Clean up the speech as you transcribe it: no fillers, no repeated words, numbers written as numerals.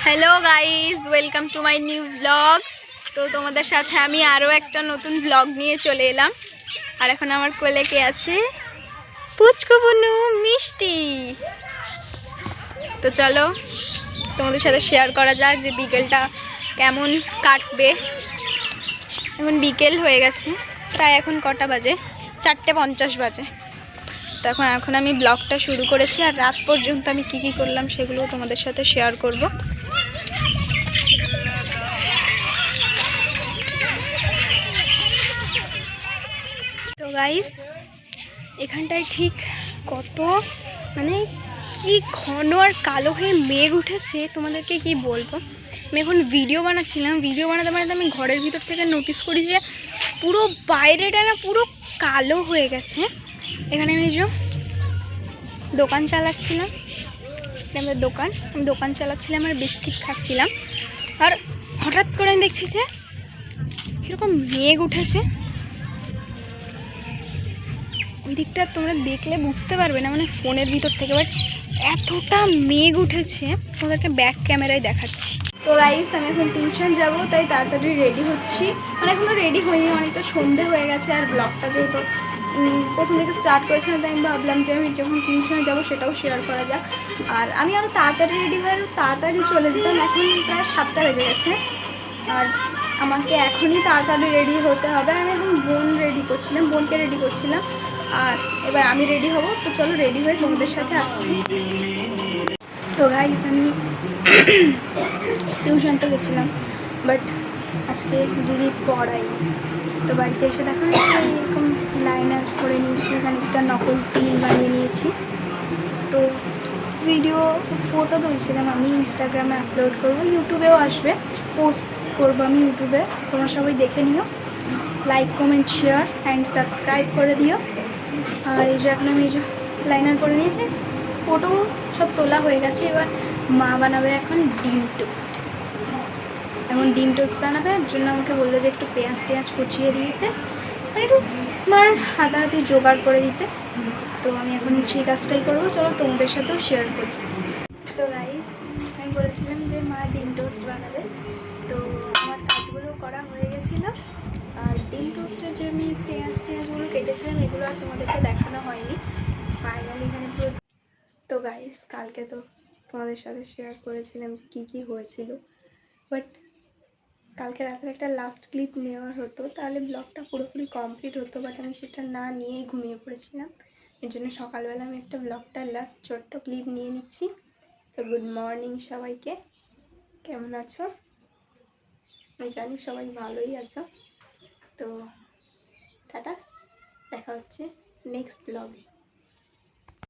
Hello guys welcome to my new blog. তো তোমাদের সাথে আমি আরও একটা নতুন ব্লগ নিয়ে চলে এলাম। আর এখন আমার কোলে কে আছে? পুচকু বুনু মিষ্টি। তো চলো তোমাদের সাথে শেয়ার করা যাক যে বিকেলটা কেমন কাটবে। এখন বিকেল হয়ে গেছে, প্রায় এখন কটা বাজে? 4:50 বাজে। তো এখন আমি ব্লগটা শুরু করেছি, আর রাত পর্যন্ত আমি কি কি করলাম সেগুলো তোমাদের সাথে শেয়ার করব। তো গাইস এখানটায় ঠিক কত মানে কি ঘন আর কালো হয়ে মেঘ উঠেছে, তোমাদেরকে কি বলবো। আমি এখন ভিডিও বানাচ্ছিলাম, ভিডিও বানাতে বানাতে আমি ঘরের ভিতর থেকে নোটিস করি যে পুরো বাইরেটা না পুরো কালো হয়ে গেছে। এখানে আমি যে দোকান চালাচ্ছিলাম, আমি দোকান চালাচ্ছিলাম আর বিস্কিট খাচ্ছিলাম, আর হঠাৎ করে আমি দেখছি যে কীরকম মেঘ উঠেছে। ওই দিকটা তোমরা দেখলে বুঝতে পারবে না, মানে ফোনের ভিতর থেকে, বাট এতটা মেঘ উঠেছে তোমাদেরকে ব্যাক ক্যামেরায় দেখাচ্ছি। তো গাইস আমি এখন টিউশন যাবো, তাই তাড়াতাড়ি রেডি হচ্ছি। মানে এখনো রেডি হইনি, অনেকটা সন্ধে হয়ে গেছে। আর ব্লগটা যেহেতু প্রথম থেকে স্টার্ট করেছিলাম, তাই আমি ভাবলাম যে আমি যখন টিউশনে যাবো সেটাও শেয়ার করা যাক। আর আমি আরও তাড়াতাড়ি রেডি হয়ে আরও তাড়াতাড়ি চলে যেতাম। এখন প্রায় 7টা বেজে গেছে, আর আমাকে এখনই তাড়াতাড়ি রেডি হতে হবে। আমি এখন বোনকে রেডি করছিলাম, আর এবার আমি রেডি হব। তো চলো রেডি হয়ে তোমাদের সাথে আসছি। তো গাইস আমি টিউশন তো গেছিলাম, বাট আজকে দিদি পড়াইনি। তো বাড়িতে এসে দেখো এরকম লাইনার করে নিয়েছি, খানিকটা নকল তিল বানিয়ে নিয়েছি। তো ভিডিও ফটো তুলছিলাম, আমি ইনস্টাগ্রামে আপলোড করবো, ইউটিউবেও আসবে, পোস্ট করবো আমি ইউটিউবে। তোমরা সবাই দেখে নিও, like comment share and subscribe করে দিও। আর এই যে এখন আমি এই যে লাইনার করে নিয়েছি, ফটো সব তোলা হয়ে গেছে। এবার মা বানাবে এখন ডিম টোস্ট। এখন ডিম টোস্ট বানাবে, এর জন্য আমাকে বললো যে একটু পেঁয়াজ কুচিয়ে দিতে, মানে একটু মার হাতাহাতি জোগাড় করে দিতে। তো আমি এখন সেই কাজটাই করবো, চলো তোমাদের সাথেও শেয়ার করি। তো গাইস আমি বলেছিলাম যে মা ডিম টোস্ট বানাবে, তো আমার কাজগুলো করা হয়ে গেছিলো। আর ডিম টোস্টের যে আমি পেঁয়াজগুলো কেটেছিলাম এগুলো আর তোমাদেরকে দেখানো হয়নি। ফাইনালি এখানে পুরো। তো গাইস কালকে তো তোমাদের সাথে শেয়ার করেছিলাম যে কী কী হয়েছিল, বাট কালকে রাতের একটা লাস্ট ক্লিপ নেওয়ার হতো, তাহলে ব্লগটা পুরোপুরি কমপ্লিট হতো, বাট আমি সেটা না নিয়েই ঘুমিয়ে পড়েছিলাম। এর জন্য সকালবেলা আমি একটা ব্লগটার লাস্ট ছোট্ট ক্লিপ নিয়ে নিচ্ছি। তো গুড মর্নিং সবাইকে, কেমন আছো? আমি জানি সবাই ভালোই আছো। তো টাটা, দেখা হচ্ছে নেক্সট ব্লগে।